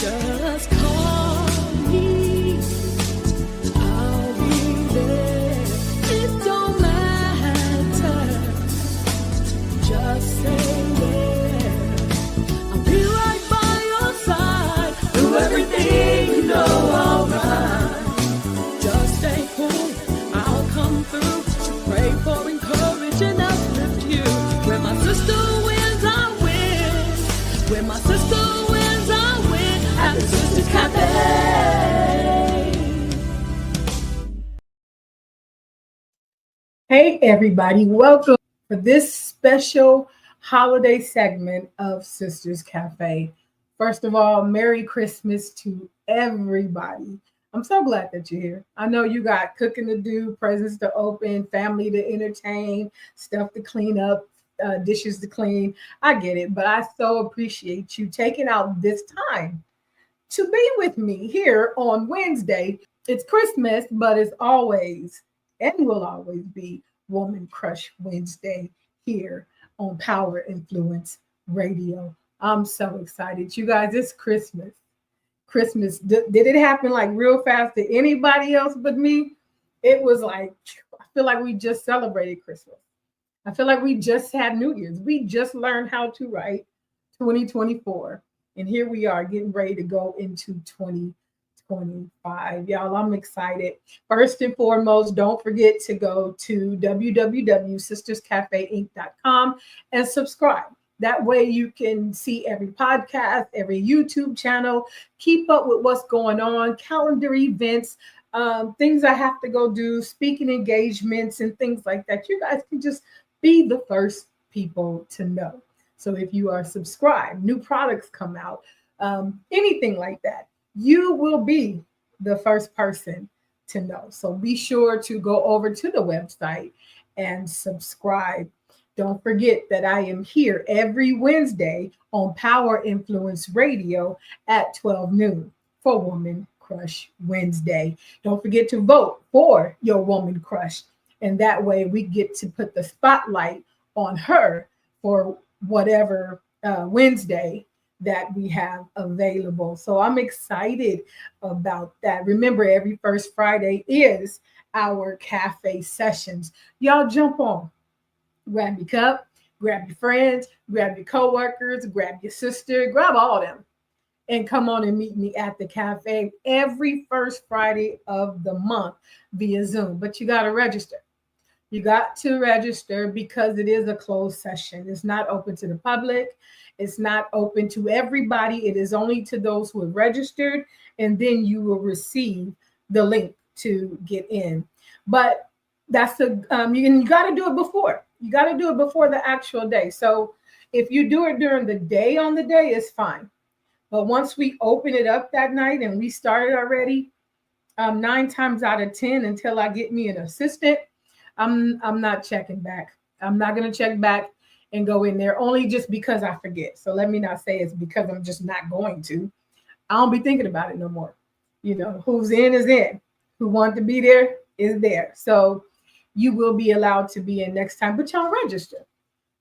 Just call me, I'll be there. It don't matter, just say yeah. I'll be right by your side, through everything, you know I'll ride. Just stay cool, I'll come through, pray for, encourage, and uplift you. Where my sister wins, I win. Where my sister wins, I win. At the Sisters Cafe. Hey everybody, welcome for this special holiday segment of Sisters Cafe. First of all, Merry Christmas to everybody. I'm so glad that you're here. I know you got cooking to do, presents to open, family to entertain, stuff to clean up, dishes to clean. I get it, but I so appreciate you taking out this time to be with me here on Wednesday. It's Christmas, but it's always and will always be Woman Crush Wednesday here on Power Influence Radio. I'm so excited. You guys, it's Christmas. Christmas, did it happen like real fast to anybody else but me? It was like, I feel like we just celebrated Christmas. I feel like we just had New Year's. We just learned how to write 2024. And here we are getting ready to go into 2025. Y'all, I'm excited. First and foremost, don't forget to go to www.sisterscafeinc.com and subscribe. That way you can see every podcast, every YouTube channel, keep up with what's going on, calendar events, things I have to go do, speaking engagements and things like that. You guys can just be the first people to know. So if you are subscribed, new products come out, anything like that, you will be the first person to know. So be sure to go over to the website and subscribe. Don't forget that I am here every Wednesday on Power Influence Radio at 12 noon for Woman Crush Wednesday. Don't forget to vote for your Woman Crush. And that way we get to put the spotlight on her for whatever Wednesday that we have available. So I'm excited about that. Remember, every first Friday is our cafe sessions. Y'all jump on. Grab your cup, grab your friends, grab your coworkers, grab your sister, grab all of them, and come on and meet me at the cafe every first Friday of the month via Zoom. But you got to register. You got to register because it is a closed session. It's not open to the public. It's not open to everybody. It is only to those who have registered, and then you will receive the link to get in. But that's you got to do it before. You got to do it before the actual day. So if you do it during the day on the day, it's fine. But once we open it up that night and we started already, 9 times out of 10, until I get me an assistant, I'm not checking back. I'm not going to check back and go in there only just because I forget. So let me not say it's because I'm just not going to. I don't be thinking about it no more. You know, who's in is in. Who want to be there is there. So you will be allowed to be in next time, but y'all register.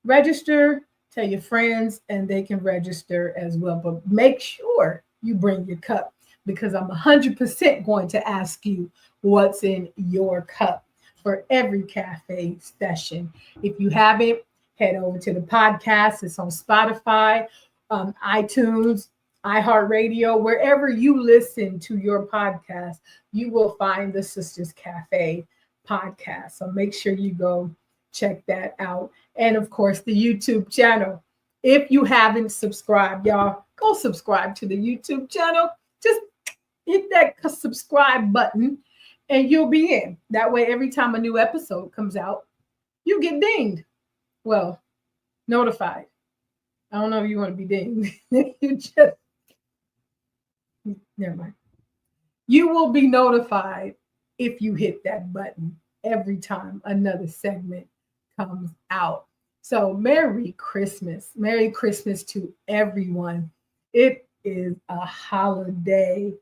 Register, tell your friends, and they can register as well. But make sure you bring your cup, because I'm 100% going to ask you what's in your cup for every cafe session. If you haven't, head over to the podcast. It's on Spotify, iTunes, iHeartRadio, wherever you listen to your podcast, you will find the Sisters Cafe podcast. So make sure you go check that out. And of course, the YouTube channel. If you haven't subscribed, y'all, go subscribe to the YouTube channel. Just hit that subscribe button and you'll be in. That way, every time a new episode comes out, you get dinged. Well, notified. I don't know if you want to be dinged. You just, never mind. You will be notified if you hit that button every time another segment comes out. So Merry Christmas. Merry Christmas to everyone. It is a holiday.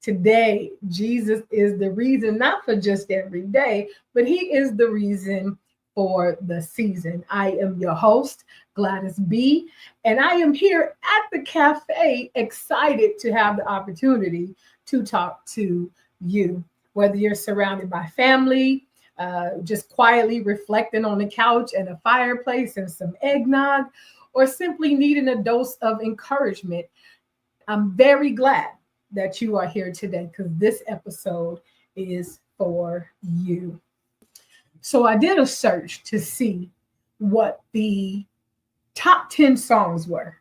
Today, Jesus is the reason, not for just every day, but he is the reason for the season. I am your host, Gladys B, and I am here at the cafe, excited to have the opportunity to talk to you. Whether you're surrounded by family, just quietly reflecting on the couch and a fireplace and some eggnog, or simply needing a dose of encouragement, I'm very glad that you are here today because this episode is for you. So I did a search to see what the top 10 songs were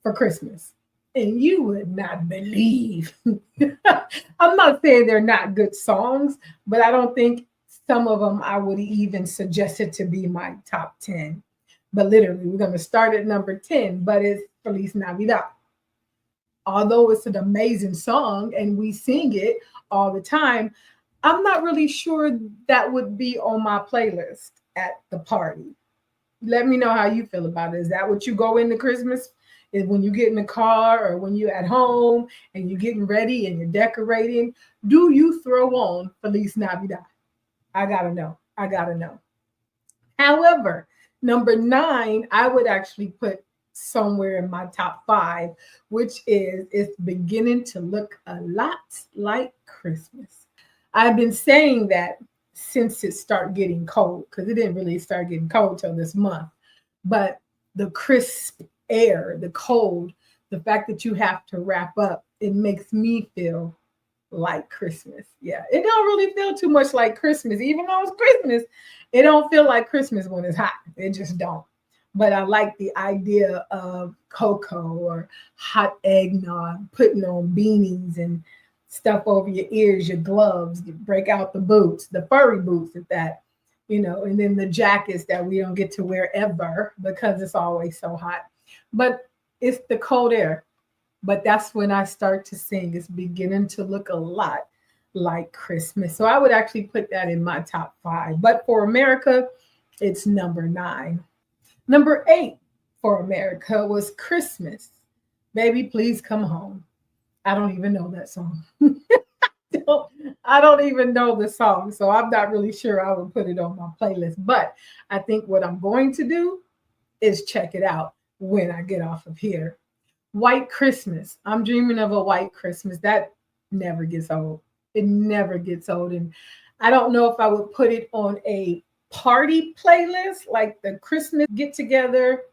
for Christmas. And you would not believe. I'm not saying they're not good songs, but I don't think some of them I would even suggest it to be my top 10. But literally, we're going to start at number 10, but it's Feliz Navidad. Although it's an amazing song and we sing it all the time, I'm not really sure that would be on my playlist at the party. Let me know how you feel about it. Is that what you go into Christmas? Is when you get in the car or when you're at home and you're getting ready and you're decorating? Do you throw on Feliz Navidad? I gotta know. I gotta know. However, number 9, I would actually put somewhere in my top 5, which is It's Beginning to Look a Lot Like Christmas. I've been saying that since it started getting cold, because it didn't really start getting cold till this month. But the crisp air, the cold, the fact that you have to wrap up, it makes me feel like Christmas. Yeah, it don't really feel too much like Christmas. Even though it's Christmas, it don't feel like Christmas when it's hot. It just don't. But I like the idea of cocoa or hot eggnog, putting on beanies and stuff over your ears, your gloves, you break out the boots, the furry boots at that, and then the jackets that we don't get to wear ever because it's always so hot. But it's the cold air. But that's when I start to sing. It's beginning to look a lot like Christmas. So I would actually put that in my top 5. But for America, it's number 9. Number 8 for America was Christmas. Baby, please come home. I don't even know that song. I don't even know the song. So I'm not really sure I would put it on my playlist. But I think what I'm going to do is check it out when I get off of here. White Christmas. I'm dreaming of a white Christmas. That never gets old. It never gets old. And I don't know if I would put it on a party playlist, like the Christmas get together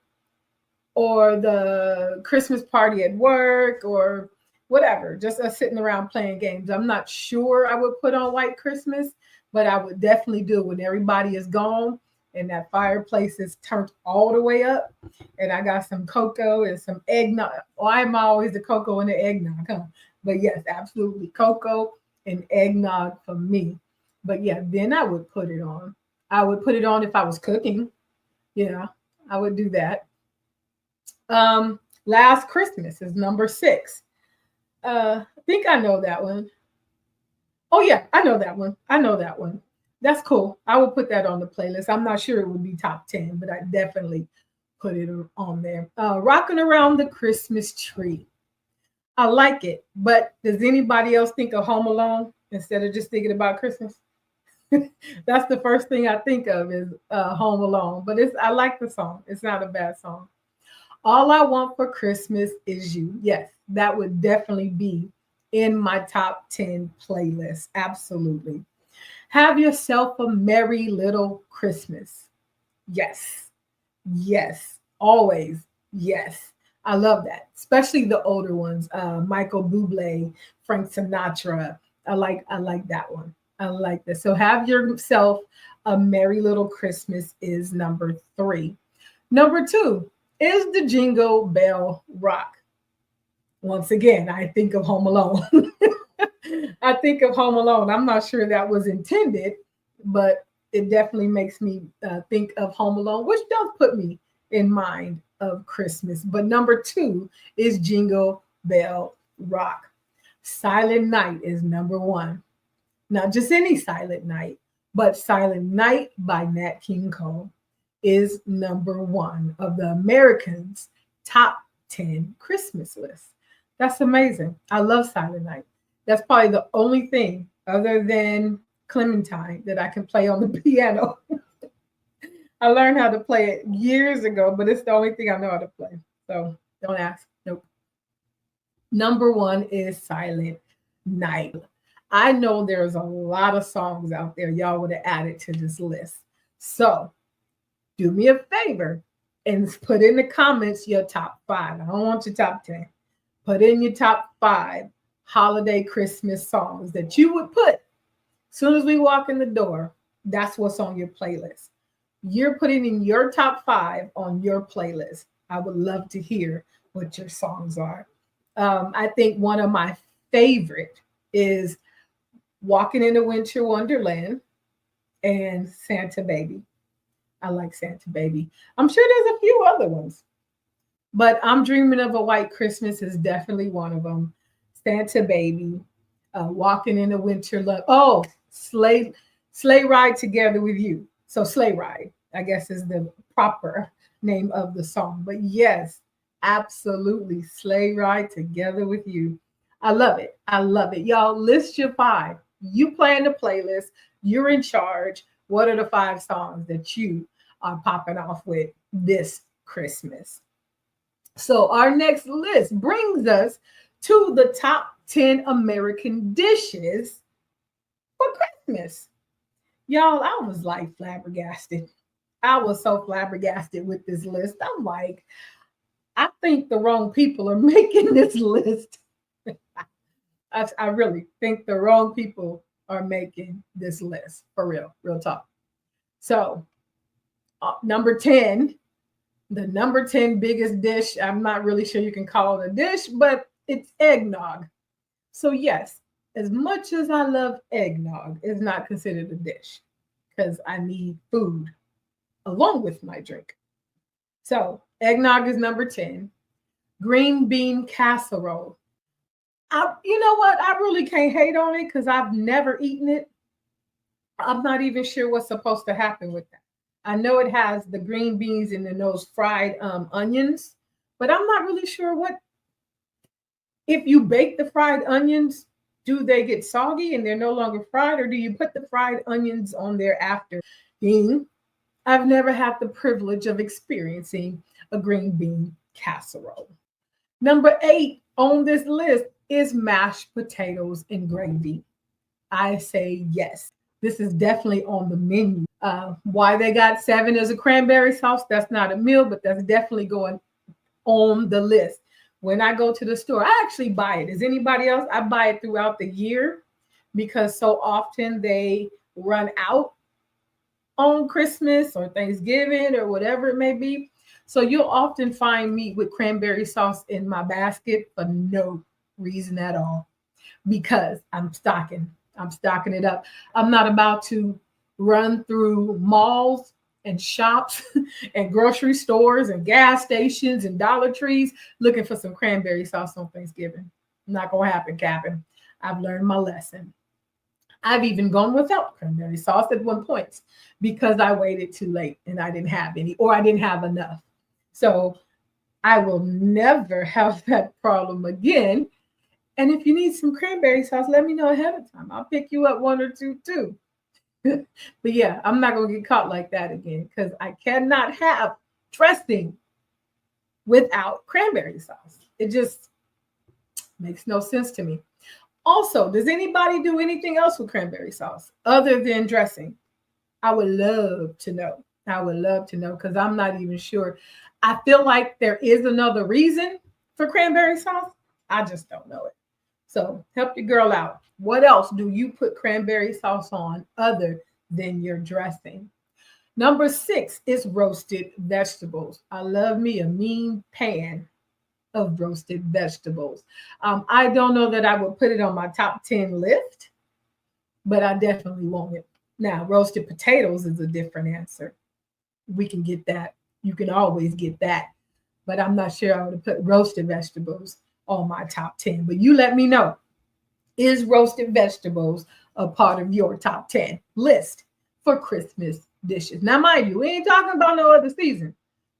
or the Christmas party at work or whatever, just us sitting around playing games. I'm not sure I would put on White Christmas, but I would definitely do when everybody is gone and that fireplace is turned all the way up and I got some cocoa and some eggnog. Why am I always the cocoa and the eggnog? Huh? But yes, absolutely cocoa and eggnog for me. But yeah, then I would put it on. I would put it on if I was cooking. Yeah, I would do that. Last Christmas is number 6. I think I know that one. Oh yeah, I know that one. I know that one. That's cool. I will put that on the playlist. I'm not sure it would be top 10, but I definitely put it on there. Rocking Around the Christmas Tree. I like it, but does anybody else think of Home Alone instead of just thinking about Christmas? That's the first thing I think of is Home Alone, but I like the song. It's not a bad song. All I Want for Christmas Is You. Yes, that would definitely be in my top 10 playlist. Absolutely. Have Yourself a Merry Little Christmas. Yes. Yes. Always. Yes. I love that, especially the older ones. Michael Bublé, Frank Sinatra. I like that one. I like this. So Have Yourself a Merry Little Christmas is number 3. Number 2 is the Jingle Bell Rock. Once again, I think of Home Alone. I think of Home Alone. I'm not sure that was intended, but it definitely makes me think of Home Alone, which does put me in mind of Christmas. But number 2 is Jingle Bell Rock. Silent Night is number 1. Not just any Silent Night, but Silent Night by Nat King Cole is number 1 of the Americans' top 10 Christmas list. That's amazing. I love Silent Night. That's probably the only thing other than Clementine that I can play on the piano. I learned how to play it years ago, but it's the only thing I know how to play. So don't ask. Nope. Number one is Silent Night. I know there's a lot of songs out there y'all would have added to this list. So do me a favor and put in the comments your top five. I don't want your top 10. Put in your top five holiday Christmas songs that you would put as soon as we walk in the door. That's what's on your playlist. You're putting in your top five on your playlist. I would love to hear what your songs are. I think one of my favorite is Walking in a Winter Wonderland and Santa Baby. I like Santa Baby. I'm sure there's a few other ones, but I'm Dreaming of a White Christmas is definitely one of them. Santa Baby, Walking in a Winter Love. Oh, Sleigh Ride Together with You. So Sleigh Ride, I guess, is the proper name of the song. But yes, absolutely, Sleigh Ride Together with You. I love it. I love it. Y'all list your five. You plan the playlist. You're in charge. What are the five songs that you are popping off with this Christmas? So our next list brings us to the top 10 American dishes for Christmas. Y'all, I was like flabbergasted. I was so flabbergasted with this list. I'm like, I think the wrong people are making this list. I really think the wrong people are making this list, for real talk. So, number 10, the number 10 biggest dish, I'm not really sure you can call it a dish, but it's eggnog. So, yes, as much as I love eggnog, it's not considered a dish because I need food along with my drink. So, eggnog is number 10. Green bean casserole. You know what? I really can't hate on it because I've never eaten it. I'm not even sure what's supposed to happen with that. I know it has the green beans and then those fried onions, but I'm not really sure what. If you bake the fried onions, do they get soggy and they're no longer fried, or do you put the fried onions on there after? I've never had the privilege of experiencing a green bean casserole. Number 8 on this list is mashed potatoes and gravy. I say yes. This is definitely on the menu. Why they got 7 as a cranberry sauce, that's not a meal, but that's definitely going on the list. When I go to the store, I actually buy it. Is anybody else? I buy it throughout the year because so often they run out on Christmas or Thanksgiving or whatever it may be. So you'll often find me with cranberry sauce in my basket for no reason at all because I'm stocking it up. I'm not about to run through malls and shops and grocery stores and gas stations and Dollar Trees looking for some cranberry sauce on Thanksgiving. Not gonna happen, Captain. I've learned my lesson. I've even gone without cranberry sauce at one point because I waited too late and I didn't have any or I didn't have enough. So I will never have that problem again. And if you need some cranberry sauce, let me know ahead of time. I'll pick you up 1 or 2 too. But yeah, I'm not going to get caught like that again because I cannot have dressing without cranberry sauce. It just makes no sense to me. Also, does anybody do anything else with cranberry sauce other than dressing? I would love to know. I would love to know because I'm not even sure. I feel like there is another reason for cranberry sauce. I just don't know it. So help your girl out. What else do you put cranberry sauce on other than your dressing? Number 6 is roasted vegetables. I love me a mean pan of roasted vegetables. I don't know that I would put it on my top 10 list, but I definitely want it. Now, roasted potatoes is a different answer. We can get that. You can always get that. But I'm not sure I would put roasted vegetables on my top 10. But you let me know. Is roasted vegetables a part of your top 10 list for Christmas dishes? Now, mind you, we ain't talking about no other season.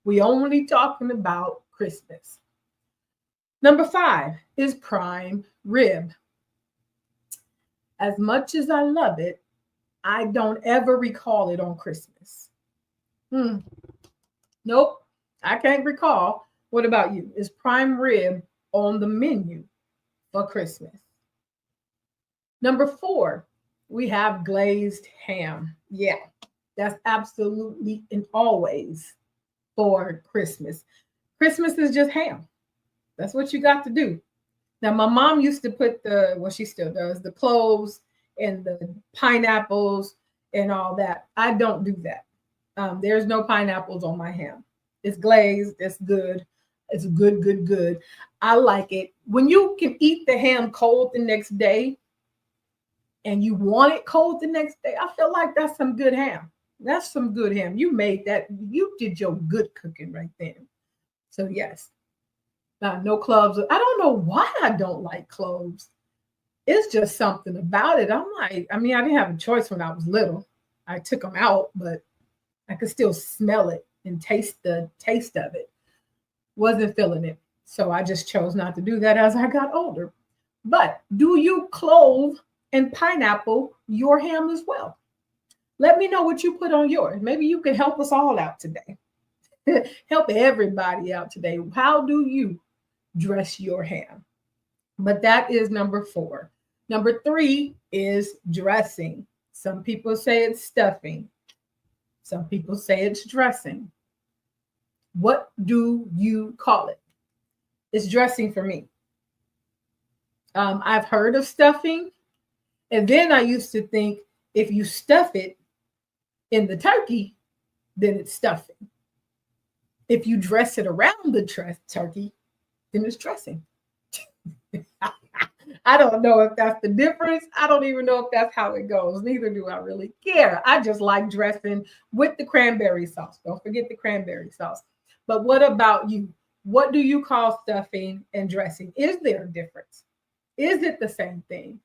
We only talking about Christmas. Number 5 is prime rib. As much as I love it, I don't ever recall it on Christmas. Hmm. Nope. I can't recall. What about you? Is prime rib on the menu for Christmas? Number 4, we have glazed ham. Yeah, that's absolutely and always for Christmas. Christmas is just ham. That's what you got to do. Now, my mom used to put well, she still does, the cloves and the pineapples and all that. I don't do that. There's no pineapples on my ham. It's glazed. It's good. It's good, good, good. I like it. When you can eat the ham cold the next day and you want it cold the next day, I feel like that's some good ham. That's some good ham. You made that. You did your good cooking right there. So, yes, no cloves. I don't know why I don't like cloves. It's just something about it. I'm like, I mean, I didn't have a choice when I was little. I took them out, but I could still smell it and taste the taste of it. Wasn't feeling it. So I just chose not to do that as I got older. But do you clove and pineapple your ham as well? Let me know what you put on yours. Maybe you can help us all out today. Help everybody out today. How do you dress your ham? But that is number 4. Number 3 is dressing. Some people say it's stuffing. Some people say it's dressing. What do you call it? It's dressing for me. I've heard of stuffing. And then I used to think if you stuff it in the turkey, then it's stuffing. If you dress it around the turkey, then it's dressing. I don't know if that's the difference. I don't even know if that's how it goes. Neither do I really care. I just like dressing with the cranberry sauce. Don't forget the cranberry sauce. But what about you? What do you call stuffing and dressing? Is there a difference? Is it the same thing?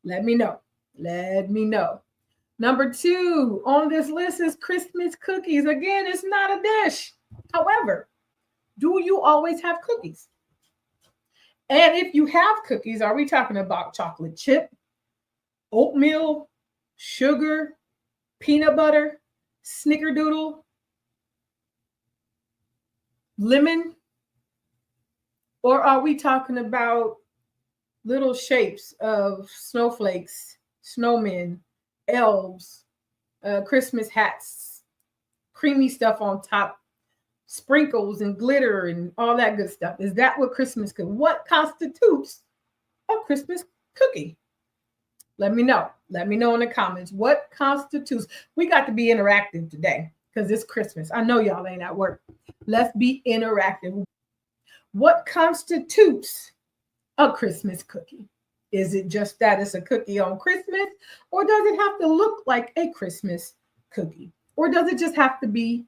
Let me know. Let me know. Number 2 on this list is Christmas cookies. Again, it's not a dish. However, do you always have cookies? And if you have cookies, are we talking about chocolate chip, oatmeal, sugar, peanut butter, snickerdoodle, lemon? Or are we talking about little shapes of snowflakes, snowmen, elves, Christmas hats, creamy stuff on top, sprinkles and glitter and all that good stuff? Is that what Christmas cookie? What constitutes a Christmas cookie? Let me know. Let me know in the comments. What constitutes? We got to be interactive today because it's Christmas. I know y'all ain't at work. Let's be interactive. What constitutes a Christmas cookie? Is it just that it's a cookie on Christmas, or does it have to look like a Christmas cookie? Or does it just have to be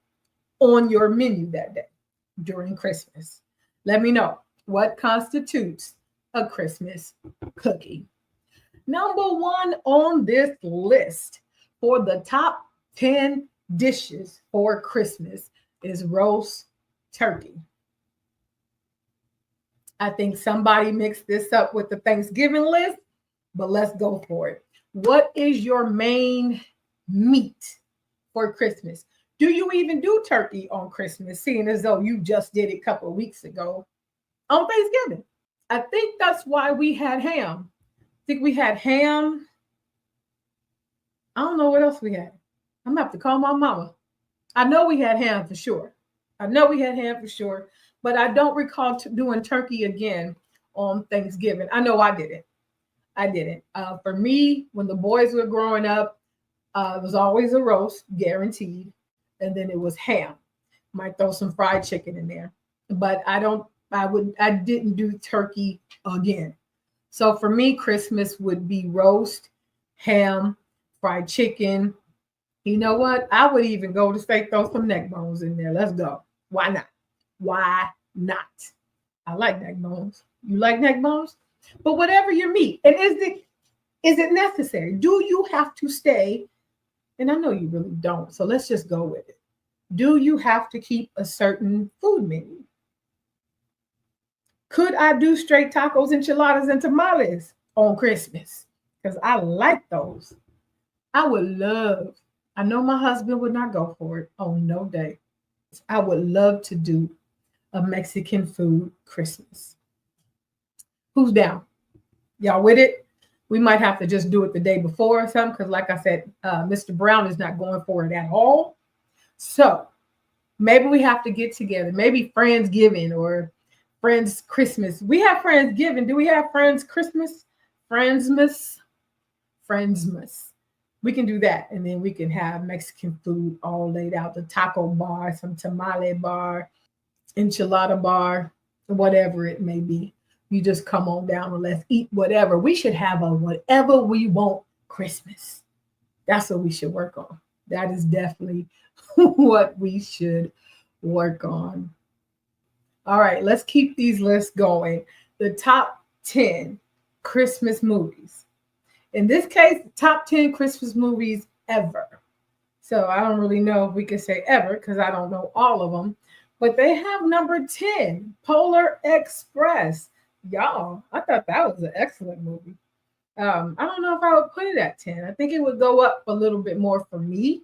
on your menu that day during Christmas? Let me know what constitutes a Christmas cookie. Number 1 on this list for the top 10 dishes for Christmas is roast turkey. I think somebody mixed this up with the Thanksgiving list, but let's go for it. What is your main meat for Christmas? Do you even do turkey on Christmas, seeing as though you just did it a couple of weeks ago on Thanksgiving? I think that's why we had ham. I think we had ham. I don't know what else we had. I'm going to have to call my mama. I know we had ham for sure. But I don't recall doing turkey again on Thanksgiving. I know I didn't. For me, when the boys were growing up, it was always a roast, guaranteed. And then it was ham. Might throw some fried chicken in there. But I didn't do turkey again. So for me, Christmas would be roast, ham, fried chicken. You know what? I would even go to say throw some neck bones in there. Let's go. Why not? Why not? I like neck bones. You like neck bones? But whatever your meat. And is it necessary? Do you have to stay? And I know you really don't. So let's just go with it. Do you have to keep a certain food menu? Could I do straight tacos, enchiladas, and tamales on Christmas? Because I like those. I would love I know my husband would not go for it. Oh, no day. I would love to do a Mexican food Christmas. Who's down? Y'all with it? We might have to just do it the day before or something because, like I said, Mr. Brown is not going for it at all. So maybe we have to get together. Maybe Friendsgiving or Friends Christmas. We have Friendsgiving. Do we have Friends Christmas? Friendsmas? Friendsmas. We can do that. And then we can have Mexican food all laid out. The taco bar, some tamale bar, enchilada bar, whatever it may be. You just come on down and let's eat whatever. We should have a whatever we want Christmas. That's what we should work on. That is definitely what we should work on. All right, let's keep these lists going. The top 10 Christmas movies. In this case, top 10 Christmas movies ever. So I don't really know if we can say ever because I don't know all of them. But they have number 10, Polar Express. Y'all, I thought that was an excellent movie. I don't know if I would put it at 10. I think it would go up a little bit more for me.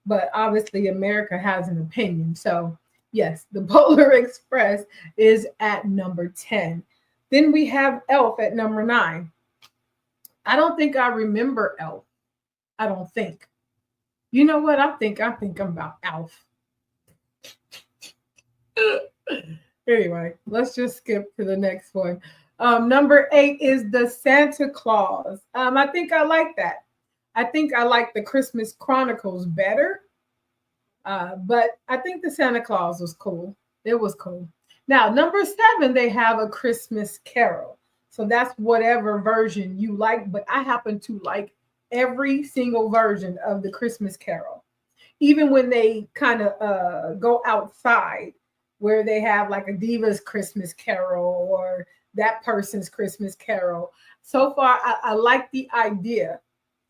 But obviously, America has an opinion. So, yes, the Polar Express is at number 10. Then we have Elf at number 9. I don't think I remember Elf. I don't think. You know what? I think I'm about Elf. Anyway, let's just skip to the next one. Number 8 is the Santa Claus. I think I like that. I think I like the Christmas Chronicles better. But I think the Santa Claus was cool. It was cool. Now, number 7, they have A Christmas Carol. So that's whatever version you like. But I happen to like every single version of the Christmas Carol. Even when they kind of go outside where they have like a Diva's Christmas Carol or that person's Christmas Carol. So far, I like the idea.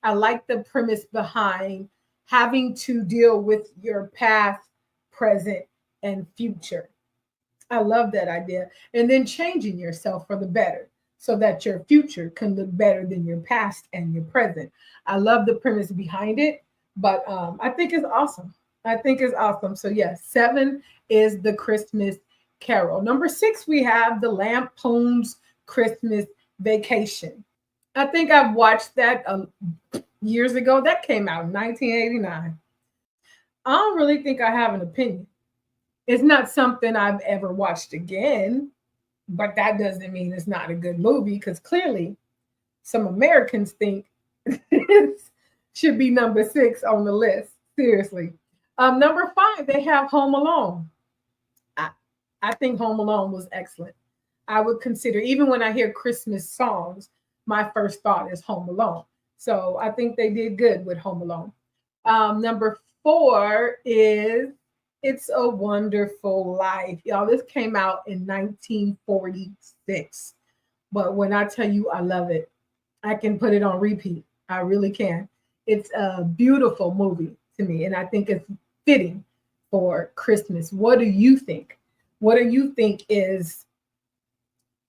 I like the premise behind having to deal with your past, present, and future. I love that idea. And then changing yourself for the better so that your future can look better than your past and your present. I love the premise behind it, but I think it's awesome. I think it's awesome. So yes, 7 is the Christmas Carol. Number 6, we have the Lampoon's Christmas Vacation. I think I've watched that years ago. That came out in 1989. I don't really think I have an opinion. It's not something I've ever watched again, but that doesn't mean it's not a good movie because clearly some Americans think it should be number 6 on the list. Seriously. Number 5, they have Home Alone. I think Home Alone was excellent. I would consider, even when I hear Christmas songs, my first thought is Home Alone. So I think they did good with Home Alone. Number 4 is It's a Wonderful Life. Y'all, this came out in 1946. But when I tell you I love it, I can put it on repeat. I really can. It's a beautiful movie to me, and I think it's fitting for Christmas. What do you think? What do you think is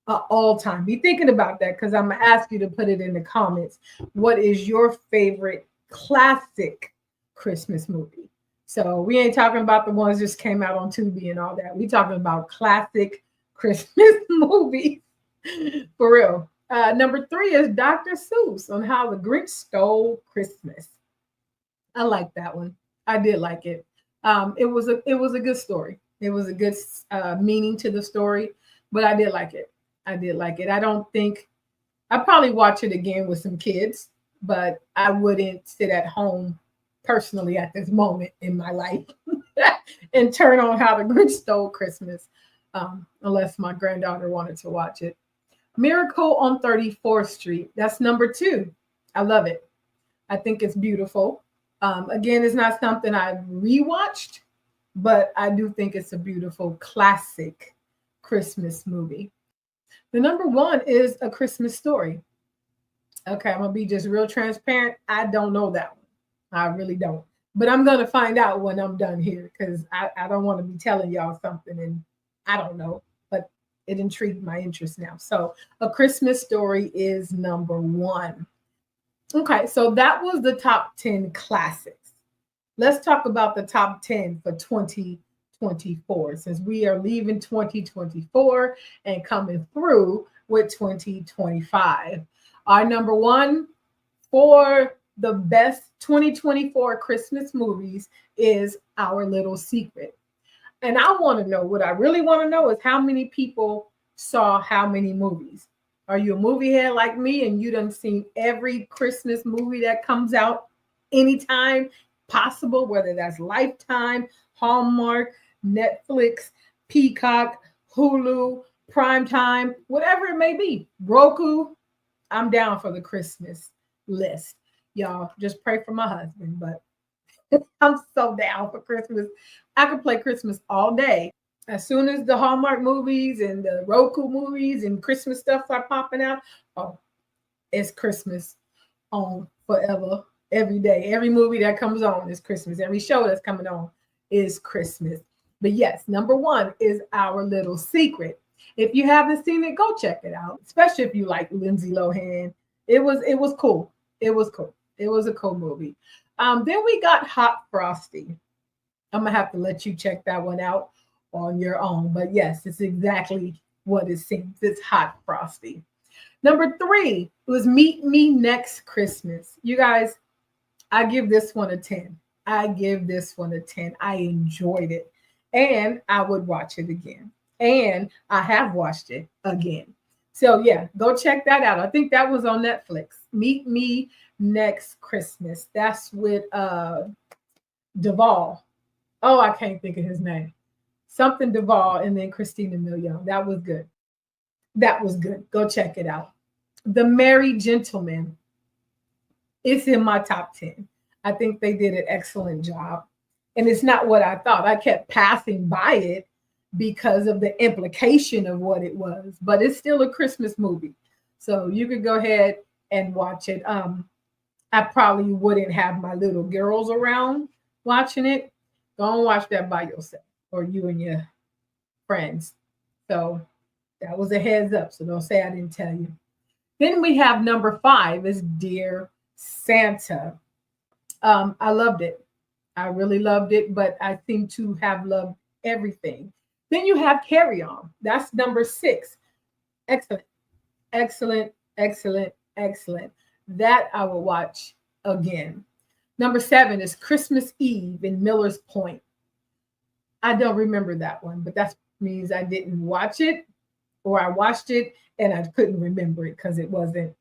all time? Be thinking about that because I'm going to ask you to put it in the comments. What is your favorite classic Christmas movie? So we ain't talking about the ones just came out on Tubi and all that. We talking about classic Christmas movies for real. Number 3 is Dr. Seuss on How the Grinch Stole Christmas. I like that one. I did like it. It was a good story. It was a good meaning to the story, but I did like it. I did like it. I don't think I'd probably watch it again with some kids, but I wouldn't sit at home personally at this moment in my life and turn on How the Grinch Stole Christmas unless my granddaughter wanted to watch it. Miracle on 34th Street. That's number 2. I love it. I think it's beautiful. Again, it's not something I've rewatched, but I do think it's a beautiful classic Christmas movie. The number 1 is A Christmas Story. Okay, I'm going to be just real transparent. I don't know that one. I really don't. But I'm going to find out when I'm done here because I don't want to be telling y'all something and I don't know. But it intrigued my interest now. So A Christmas Story is number 1. Okay, so that was the top 10 classics. Let's talk about the top 10 for 2024, since we are leaving 2024 and coming through with 2025. Our number one for the best 2024 Christmas movies is Our Little Secret. And I want to know, what I really want to know is how many people saw how many movies. Are you a movie head like me and you done seen every Christmas movie that comes out anytime possible, whether that's Lifetime, Hallmark, Netflix, Peacock, Hulu, Primetime, whatever it may be, Roku? I'm down for the Christmas list. Y'all just pray for my husband, but I'm so down for Christmas. I could play Christmas all day. As soon as the Hallmark movies and the Roku movies and Christmas stuff start popping out, oh, it's Christmas on forever, every day. Every movie that comes on is Christmas. Every show that's coming on is Christmas. But yes, number one is Our Little Secret. If you haven't seen it, go check it out, especially if you like Lindsay Lohan. It was cool. It was cool. It was a cool movie. Then we got Hot Frosty. I'm going to have to let you check that one out on your own. But yes, it's exactly what it seems. It's Hot Frosty. Number 3 was Meet Me Next Christmas. You guys, I give this one a 10. I give this one a 10. I enjoyed it. And I would watch it again. And I have watched it again. So yeah, go check that out. I think that was on Netflix. Meet Me Next Christmas. That's with Duvall. Oh, I can't think of his name. Something Duvall and then Christina Milian. That was good. That was good. Go check it out. The Merry Gentleman. It's in my top 10. I think they did an excellent job. And it's not what I thought. I kept passing by it because of the implication of what it was. But it's still a Christmas movie. So you could go ahead and watch it. I probably wouldn't have my little girls around watching it. Go and watch that by yourself or you and your friends. So that was a heads up. So don't say I didn't tell you. Then we have number 5 is Dear Santa. I loved it. I really loved it, but I seem to have loved everything. Then you have Carry On. That's number 6. Excellent, excellent, excellent, excellent. That I will watch again. Number 7 is Christmas Eve in Miller's Point. I don't remember that one, but that means I didn't watch it, or I watched it and I couldn't remember it because it wasn't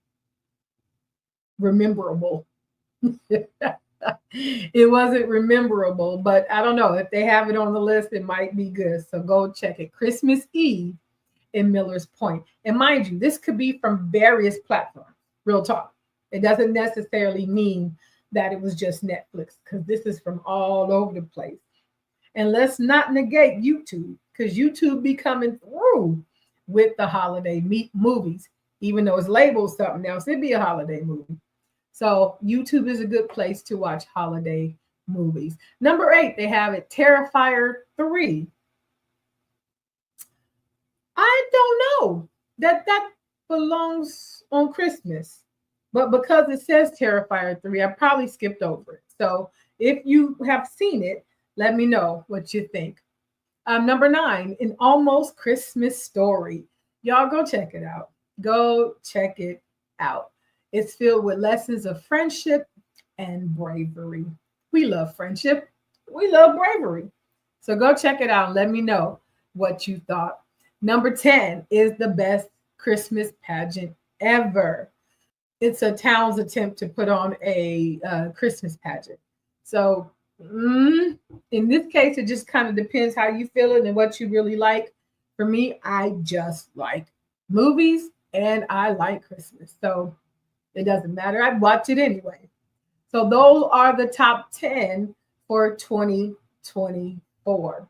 rememberable. It wasn't rememberable, but I don't know. If they have it on the list, it might be good. So go check it. Christmas Eve in Miller's Point. And mind you, this could be from various platforms. Real talk. It doesn't necessarily mean that it was just Netflix, because this is from all over the place. And let's not negate YouTube, because YouTube be coming through with the holiday movies. Even though it's labeled something else, it'd be a holiday movie. So YouTube is a good place to watch holiday movies. Number 8, they have it, Terrifier 3. I don't know that belongs on Christmas, but because it says Terrifier 3, I probably skipped over it. So if you have seen it, let me know what you think. Number 9, An Almost Christmas Story. Y'all go check it out. Go check it out. It's filled with lessons of friendship and bravery. We love friendship. We love bravery. So go check it out and let me know what you thought. Number 10 is The Best Christmas Pageant Ever. It's a town's attempt to put on a Christmas pageant. So in this case, it just kind of depends how you feel it and what you really like. For me, I just like movies and I like Christmas. So it doesn't matter. I'd watch it anyway. So those are the top 10 for 2024.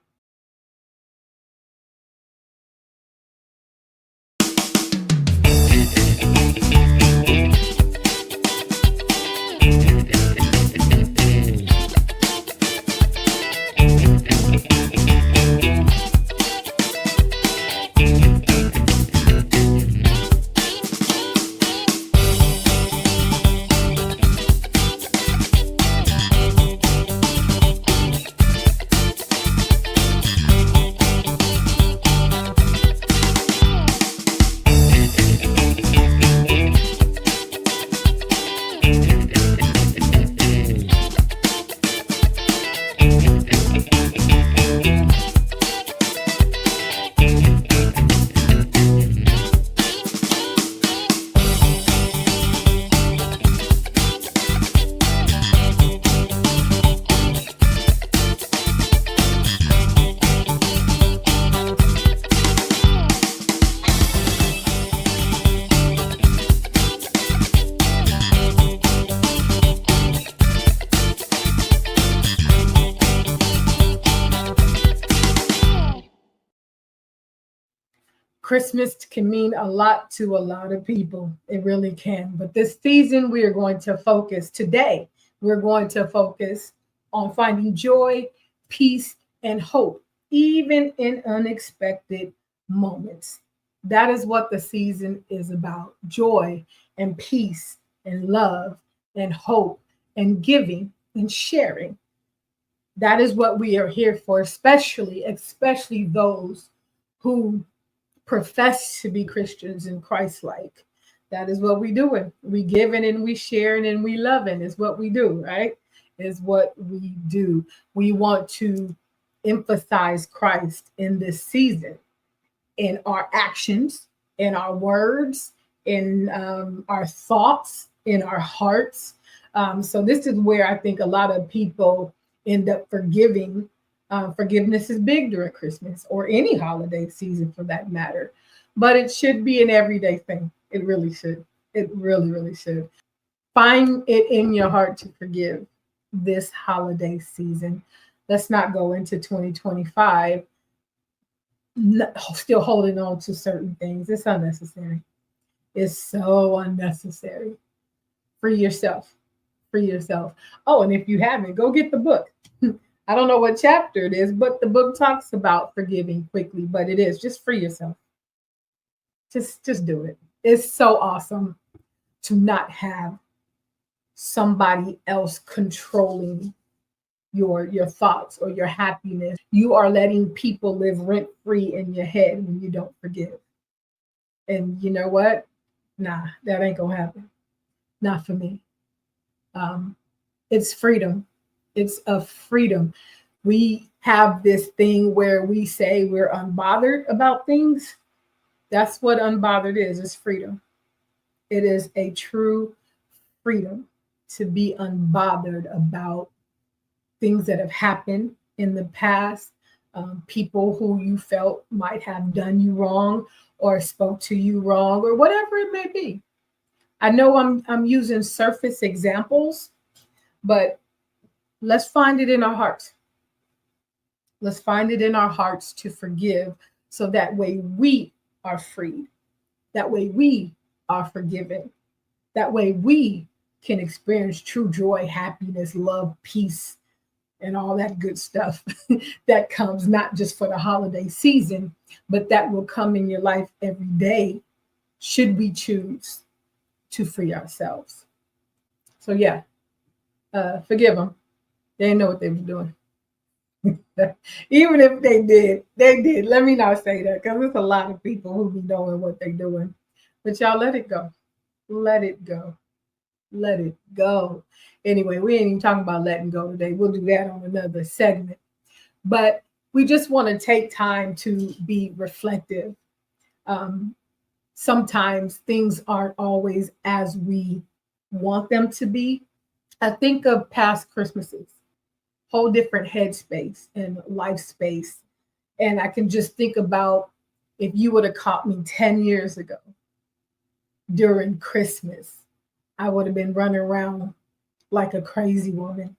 Christmas can mean a lot to a lot of people. It really can. But this season, we are going to focus today. We're going to focus on finding joy, peace, and hope, even in unexpected moments. That is what the season is about: joy and peace and love and hope and giving and sharing. That is what we are here for, especially those who profess to be Christians and Christ-like. That is what we doing. We giving and we sharing and we loving is what we do, right? Is what we do. We want to emphasize Christ in this season, in our actions, in our words, in our thoughts, in our hearts. So this is where I think a lot of people end up forgiving. Forgiveness is big during Christmas or any holiday season for that matter, but it should be an everyday thing. It really should. It really, really should. Find it in your heart to forgive this holiday season. Let's not go into 2025 still holding on to certain things. It's unnecessary. It's so unnecessary. Free yourself. Free yourself. Oh, and if you haven't, go get the book. I don't know what chapter it is, but the book talks about forgiving quickly, but it is just free yourself. Just do it. It's so awesome to not have somebody else controlling your thoughts or your happiness. You are letting people live rent free in your head when you don't forgive. And you know what? Nah, that ain't gonna happen. Not for me. It's freedom. It's a freedom. We have this thing where we say we're unbothered about things. That's what unbothered is. It's freedom. It is a true freedom to be unbothered about things that have happened in the past, people who you felt might have done you wrong or spoke to you wrong or whatever it may be. I know I'm using surface examples, but let's find it in our hearts. Let's find it in our hearts to forgive so that way we are freed. That way we are forgiven. That way we can experience true joy, happiness, love, peace, and all that good stuff that comes not just for the holiday season, but that will come in your life every day should we choose to free ourselves. So yeah, forgive them. They didn't know what they were doing. Even if they did. Let me not say that because there's a lot of people who be knowing what they're doing. But y'all let it go. Let it go. Let it go. Anyway, we ain't even talking about letting go today. We'll do that on another segment. But we just want to take time to be reflective. Sometimes things aren't always as we want them to be. I think of past Christmases, whole different headspace and life space. And I can just think about if you would have caught me 10 years ago during Christmas, I would have been running around like a crazy woman,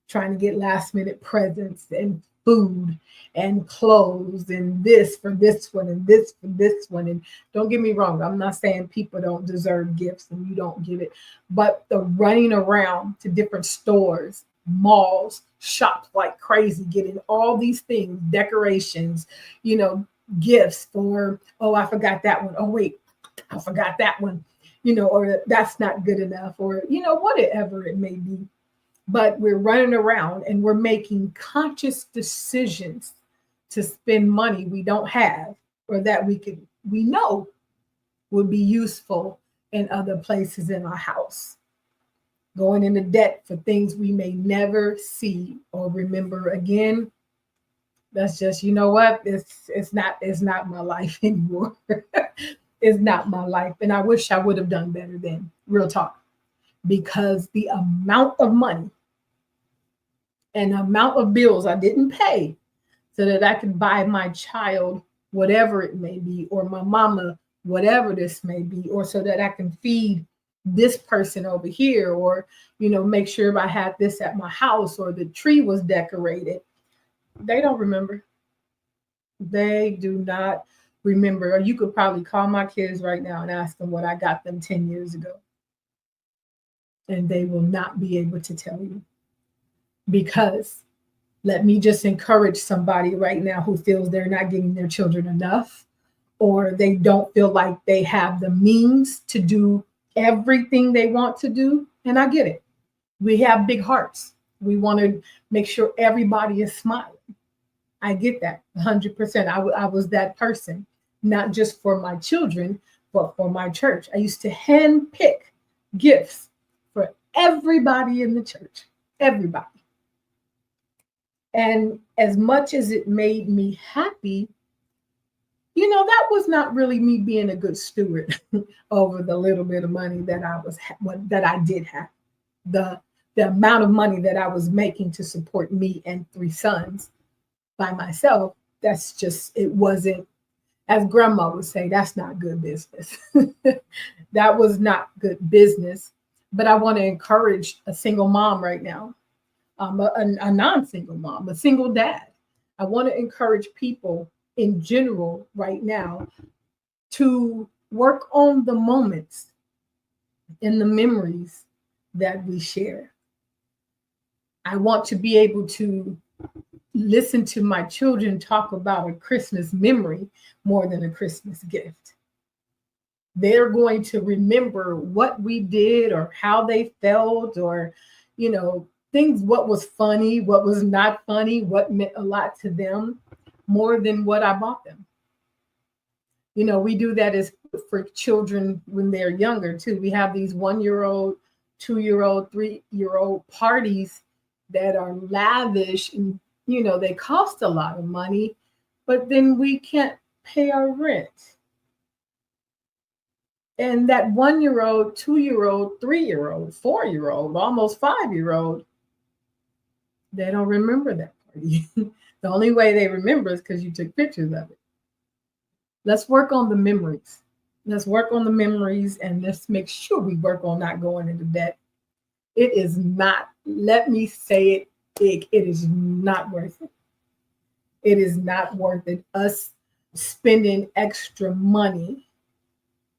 trying to get last minute presents and food and clothes and this for this one and this for this one. And don't get me wrong, I'm not saying people don't deserve gifts and you don't give it, but the running around to different stores, malls, shops like crazy, getting all these things, decorations, gifts for, oh, I forgot that one. Oh, wait, I forgot that one, or that's not good enough, or, whatever it may be. But we're running around and we're making conscious decisions to spend money we don't have or that we know would be useful in other places in our house. Going into debt for things we may never see or remember again. That's just, you know what? It's not my life anymore. It's not my life. And I wish I would have done better then. Real talk. Because the amount of money and amount of bills I didn't pay so that I could buy my child whatever it may be, or my mama whatever this may be, or so that I can feed this person over here, or make sure I had this at my house, or the tree was decorated. They don't remember. They do not remember, or you could probably call my kids right now and ask them what I got them 10 years ago. And they will not be able to tell you. Because let me just encourage somebody right now who feels they're not giving their children enough, or they don't feel like they have the means to do everything they want to do. And I get it. We have big hearts. We want to make sure everybody is smiling. I get that 100%. I was that person, not just for my children, but for my church. I used to hand pick gifts for everybody in the church, everybody. And as much as it made me happy, that was not really me being a good steward over the little bit of money that I did have. The amount of money that I was making to support me and 3 sons by myself, it wasn't, as grandma would say, that's not good business. That was not good business. But I want to encourage a single mom right now, a non-single mom, a single dad. I want to encourage people in general right now to work on the moments and the memories that we share. I want to be able to listen to my children talk about a Christmas memory more than a Christmas gift. They're going to remember what we did or how they felt, or, things, what was funny, what was not funny, what meant a lot to them more than what I bought them. We do that as for children when they're younger too. We have these 1-year-old, 2-year-old, 3-year-old parties that are lavish, and they cost a lot of money, but then we can't pay our rent. And that 1-year-old, 2-year-old, 3-year-old, 4-year-old, almost 5-year-old, they don't remember that party. The only way they remember is because you took pictures of it. Let's work on the memories. Let's work on the memories, and let's make sure we work on not going into debt. It is not, let me say it big, it is not worth it. It is not worth it. Us spending extra money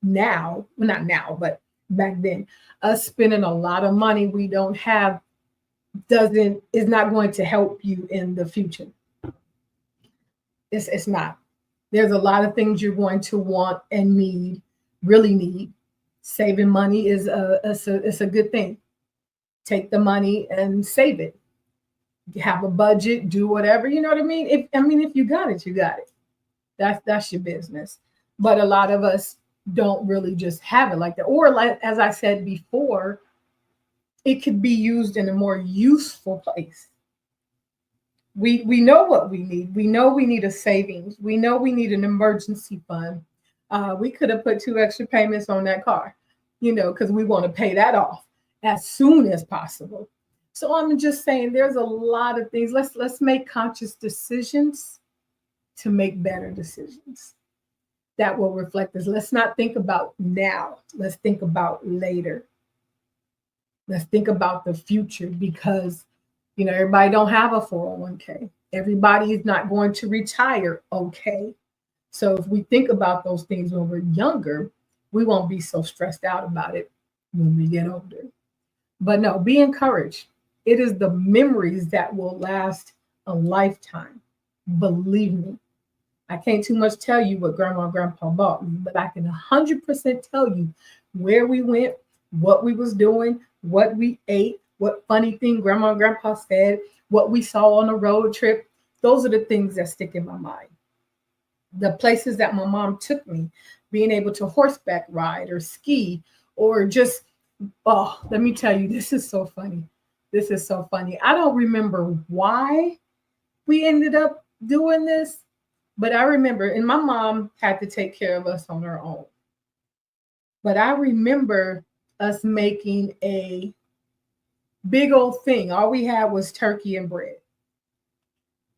now, well, not now, but back then, us spending a lot of money we don't have is not going to help you in the future. It's not. There's a lot of things you're going to want and really need. Saving money is a good thing. Take the money and save it. Have a budget, do whatever, you know what I mean? If you got it, you got it. That's your business. But a lot of us don't really just have it like that. Or like, as I said before, it could be used in a more useful place. We know what we need. We know we need a savings. We know we need an emergency fund. We could have put 2 extra payments on that car, because we want to pay that off as soon as possible. So I'm just saying there's a lot of things. Let's make conscious decisions to make better decisions that will reflect this. Let's not think about now. Let's think about later. Let's think about the future, because everybody don't have a 401k. Everybody is not going to retire okay. So if we think about those things when we're younger, we won't be so stressed out about it when we get older. But no, be encouraged. It is the memories that will last a lifetime. Believe me. I can't too much tell you what grandma and grandpa bought me, but I can 100% tell you where we went, what we was doing, what we ate, what funny thing grandma and grandpa said, what we saw on a road trip. Those are the things that stick in my mind. The places that my mom took me, being able to horseback ride or ski, or just, let me tell you, this is so funny. This is so funny. I don't remember why we ended up doing this, but I remember, and my mom had to take care of us on her own. But I remember us making a big old thing. All we had was turkey and bread.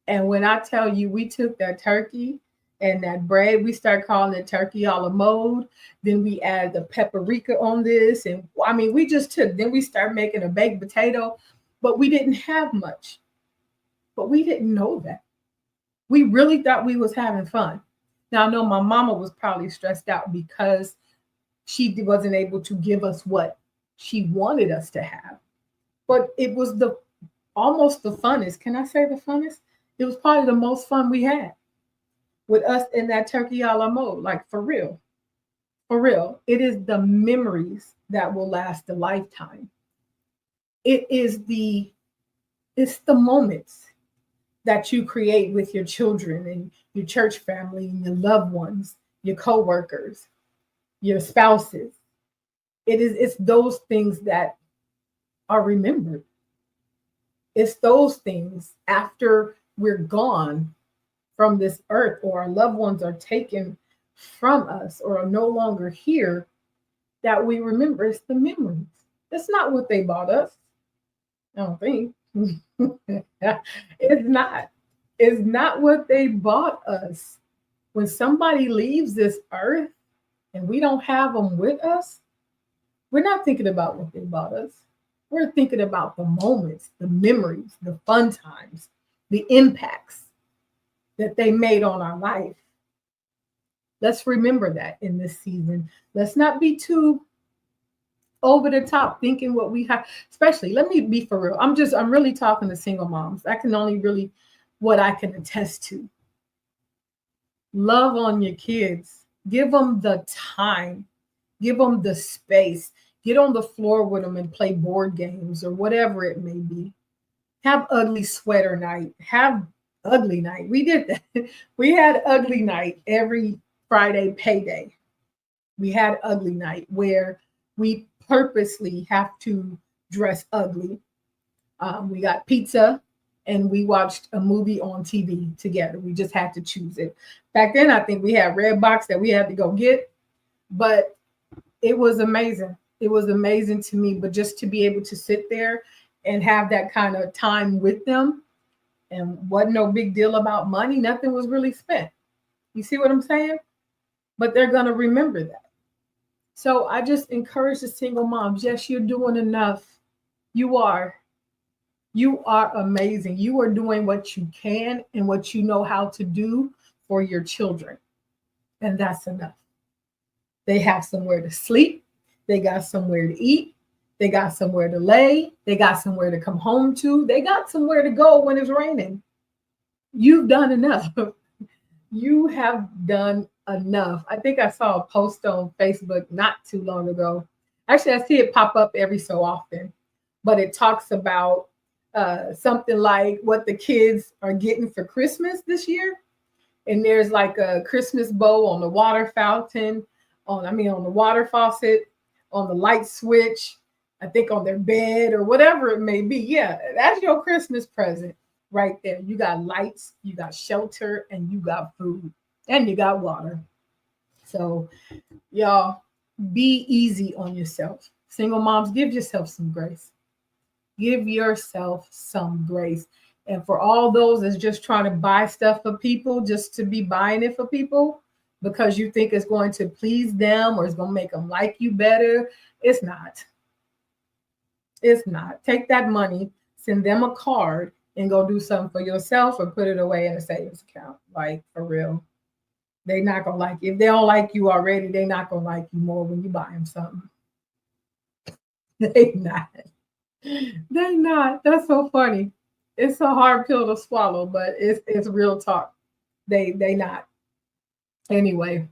And when I tell you, we took that turkey and that bread, we start calling it turkey a la mode. Then we add the paprika on this. And we just took, then we start making a baked potato, but we didn't have much. But we didn't know that. We really thought we was having fun. Now, I know my mama was probably stressed out because she wasn't able to give us what she wanted us to have. But it was the almost the funnest. Can I say the funnest? It was probably the most fun we had with us in that turkey a la mode. Like for real. For real. It is the memories that will last a lifetime. It is it's the moments that you create with your children and your church family and your loved ones, your coworkers, your spouses. It's those things that are remembered. It's those things after we're gone from this earth or our loved ones are taken from us or are no longer here that we remember. It's the memories. It's not what they bought us. I don't think. It's not. It's not what they bought us. When somebody leaves this earth and we don't have them with us, we're not thinking about what they bought us. We're thinking about the moments, the memories, the fun times, the impacts that they made on our life. Let's remember that in this season. Let's not be too over the top thinking what we have, especially, let me be for real. I'm really talking to single moms. I can only really what I can attest to. Love on your kids. Give them the time. Give them the space. Get on the floor with them and play board games or whatever it may be. Have ugly sweater night. Have ugly night. We did that. We had ugly night every Friday payday. We had ugly night where we purposely have to dress ugly. We got pizza and we watched a movie on TV together. We just had to choose it. Back then, I think we had Redbox that we had to go get, but it was amazing. It was amazing to me, but just to be able to sit there and have that kind of time with them and wasn't no big deal about money. Nothing was really spent. You see what I'm saying? But they're going to remember that. So I just encourage the single moms. Yes, you're doing enough. You are. You are amazing. You are doing what you can and what you know how to do for your children. And that's enough. They have somewhere to sleep. They got somewhere to eat. They got somewhere to lay. They got somewhere to come home to. They got somewhere to go when it's raining. You've done enough. You have done enough. I think I saw a post on Facebook not too long ago. Actually, I see it pop up every so often, but it talks about something like what the kids are getting for Christmas this year. And there's like a Christmas bow on the water fountain, on the water faucet, on the light switch, I think on their bed or whatever it may be. Yeah, that's your Christmas present right there. You got lights, you got shelter, and you got food, and you got water. So, y'all, be easy on yourself. Single moms, give yourself some grace. Give yourself some grace. And for all those that's just trying to buy stuff for people, just to be buying it for people, because you think it's going to please them or it's going to make them like you better. It's not. It's not. Take that money, send them a card, and go do something for yourself or put it away in a savings account. Like, for real. They're not going to like you. If they don't like you already, they're not going to like you more when you buy them something. They not. They not. That's so funny. It's a hard pill to swallow, but it's real talk. They not. Anyway,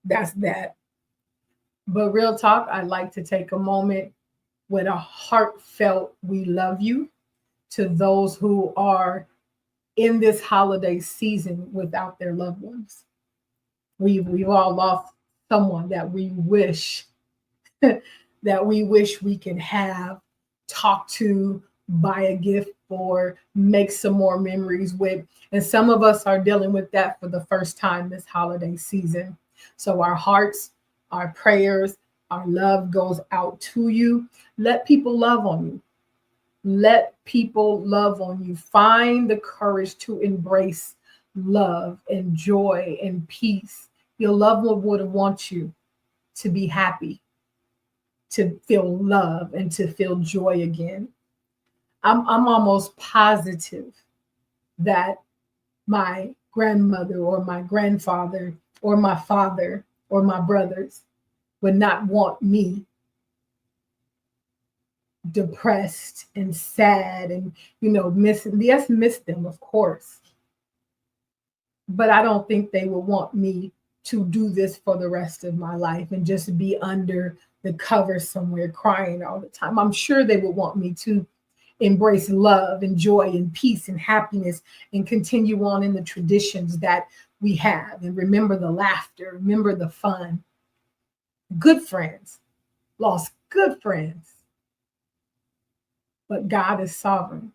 that's that. But real talk, I'd like to take a moment with a heartfelt "we love you" to those who are in this holiday season without their loved ones. We've all lost someone that we wish we can have, talk to, buy a gift for, make some more memories with. And some of us are dealing with that for the first time this holiday season. So our hearts, our prayers, our love goes out to you. Let people love on you. Let people love on you. Find the courage to embrace love and joy and peace. Your loved one would want you to be happy, to feel love, and to feel joy again. I'm almost positive that my grandmother or my grandfather or my father or my brothers would not want me depressed and sad and, miss them, of course. But I don't think they would want me to do this for the rest of my life and just be under the cover somewhere crying all the time. I'm sure they would want me to embrace love and joy and peace and happiness and continue on in the traditions that we have and remember the laughter, remember the fun. Good friends, lost good friends. But God is sovereign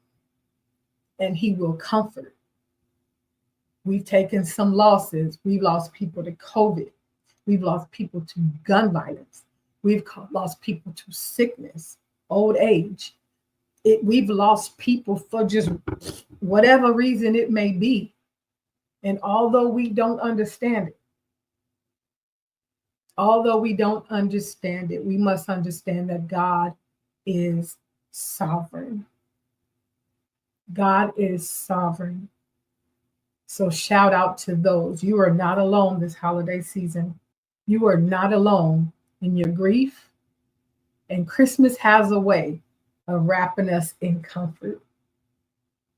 and he will comfort. We've taken some losses. We've lost people to COVID. We've lost people to gun violence. We've lost people to sickness, old age. We've lost people for just whatever reason it may be. And although we don't understand it, we must understand that God is sovereign. God is sovereign. So shout out to those. You are not alone this holiday season. You are not alone in your grief. And Christmas has a way of wrapping us in comfort,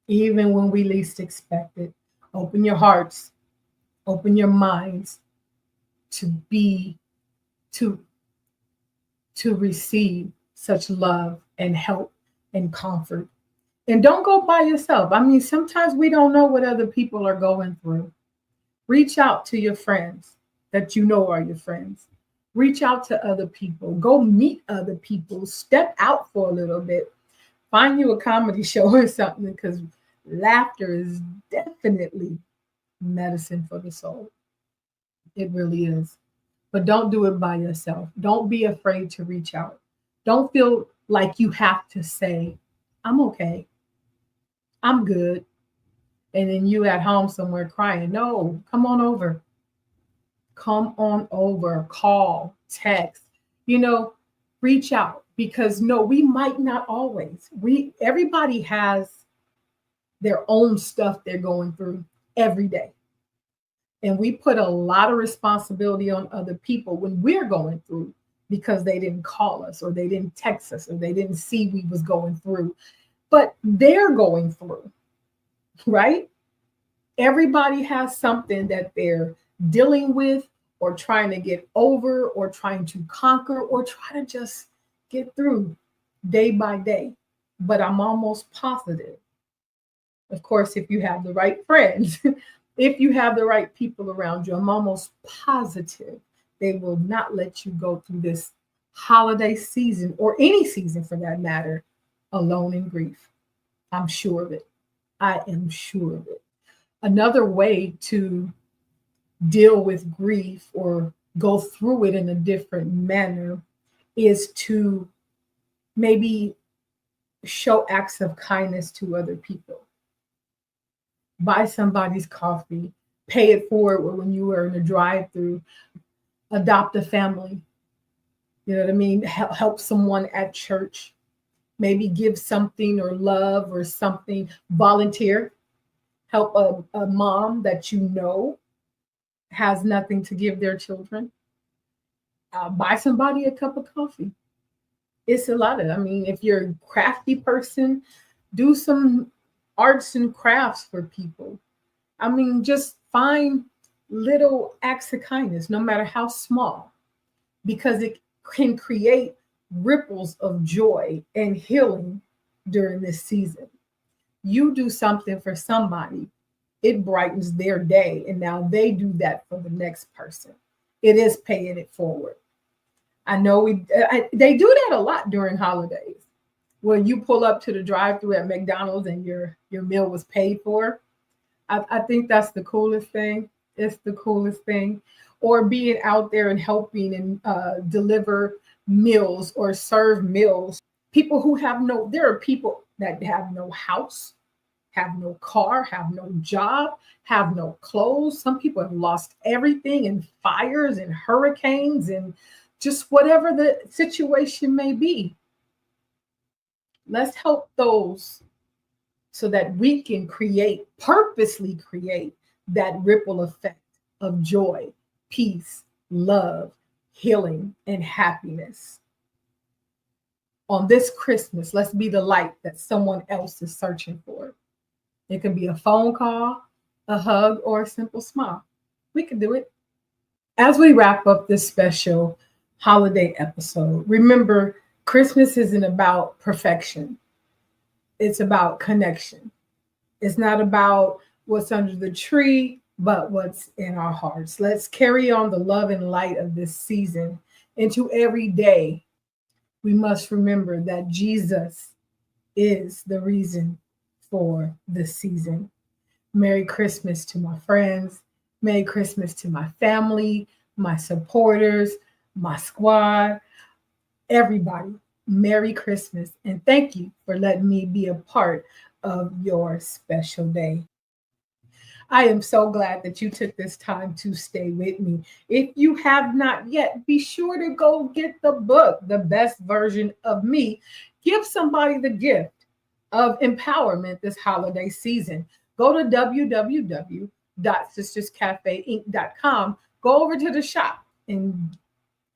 even when we least expect it. Open your hearts, open your minds to receive such love and help and comfort. And don't go by yourself. I mean, sometimes we don't know what other people are going through. Reach out to your friends that you know are your friends. Reach out to other people. Go meet other people. Step out for a little bit. Find you a comedy show or something, because laughter is definitely medicine for the soul. It really is. But don't do it by yourself. Don't be afraid to reach out. Don't feel like you have to say, I'm okay. I'm good. And then you at home somewhere crying. No, come on over. Come on over. Call, text, reach out, because no, we might not always. Everybody has their own stuff they're going through every day. And we put a lot of responsibility on other people when we're going through, because they didn't call us or they didn't text us or they didn't see we was going through. But they're going through, right? Everybody has something that they're dealing with or trying to get over or trying to conquer or try to just get through day by day. But I'm almost positive, of course, if you have the right friends, if you have the right people around you, I'm almost positive they will not let you go through this holiday season, or any season for that matter, alone in grief. I'm sure of it. I am sure of it. Another way to deal with grief or go through it in a different manner is to maybe show acts of kindness to other people. Buy somebody's coffee, pay it forward when you were in a drive-through, adopt a family. You know what I mean? Help someone at church. Maybe give something or love or something. Volunteer. Help a mom that you know has nothing to give their children. Buy somebody a cup of coffee. It's a lot of, if you're a crafty person, do some arts and crafts for people. Just find little acts of kindness, no matter how small, because it can create ripples of joy and healing during this season. You do something for somebody, it brightens their day, and now they do that for the next person. It is paying it forward. I know they do that a lot during holidays. When you pull up to the drive-thru at McDonald's and your meal was paid for, I think that's the coolest thing. It's the coolest thing. Or being out there and helping and deliver meals or serve meals. There are people that have no house, have no car, have no job, have no clothes. Some people have lost everything in fires and hurricanes and just whatever the situation may be. Let's help those so that we can purposely create that ripple effect of joy, peace, love, healing, and happiness. On this Christmas, let's be the light that someone else is searching for. It can be a phone call, a hug, or a simple smile. We can do it. As we wrap up this special holiday episode, remember, Christmas isn't about perfection. It's about connection. It's not about what's under the tree, but what's in our hearts. Let's carry on the love and light of this season into every day. We must remember that Jesus is the reason for this season. Merry Christmas to my friends. Merry Christmas to my family, my supporters, my squad, everybody. Merry Christmas. And thank you for letting me be a part of your special day. I am so glad that you took this time to stay with me. If you have not yet, be sure to go get the book, The Best Version of Me. Give somebody the gift of empowerment this holiday season. Go to www.sisterscafeinc.com. Go over to the shop and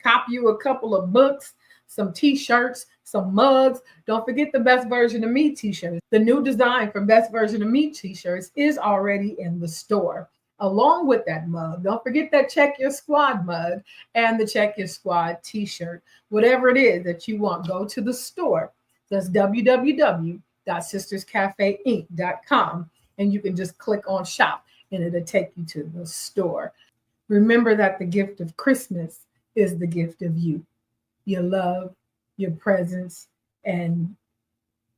cop you a couple of books, some t-shirts, some mugs. Don't forget the Best Version of Me t-shirts. The new design for Best Version of Me t-shirts is already in the store. Along with that mug, don't forget that Check Your Squad mug and the Check Your Squad t-shirt. Whatever it is that you want, go to the store. That's www.sisterscafeinc.com, and you can just click on shop and it'll take you to the store. Remember that the gift of Christmas is the gift of you. Your love, your presence, and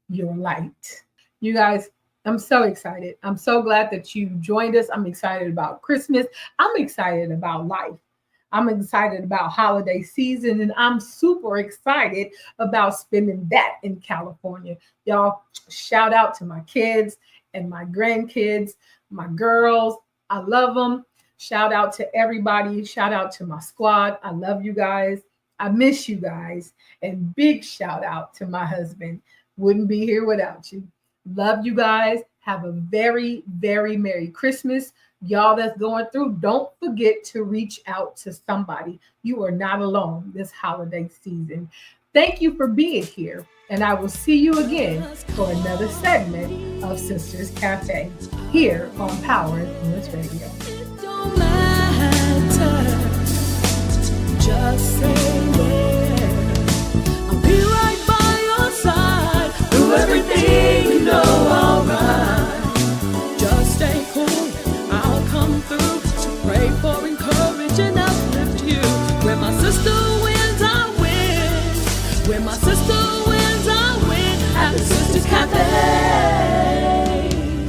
your light. You guys, I'm so excited. I'm so glad that you joined us. I'm excited about Christmas. I'm excited about life. I'm excited about holiday season, and I'm super excited about spending that in California. Y'all, shout out to my kids and my grandkids, my girls. I love them. Shout out to everybody. Shout out to my squad. I love you guys. I miss you guys. And big shout out to my husband. Wouldn't be here without you. Love you guys. Have a very, very Merry Christmas. Y'all that's going through, don't forget to reach out to somebody. You are not alone this holiday season. Thank you for being here. And I will see you again for another segment of Sisters Cafe here on Power Influence Radio. It don't matter, just say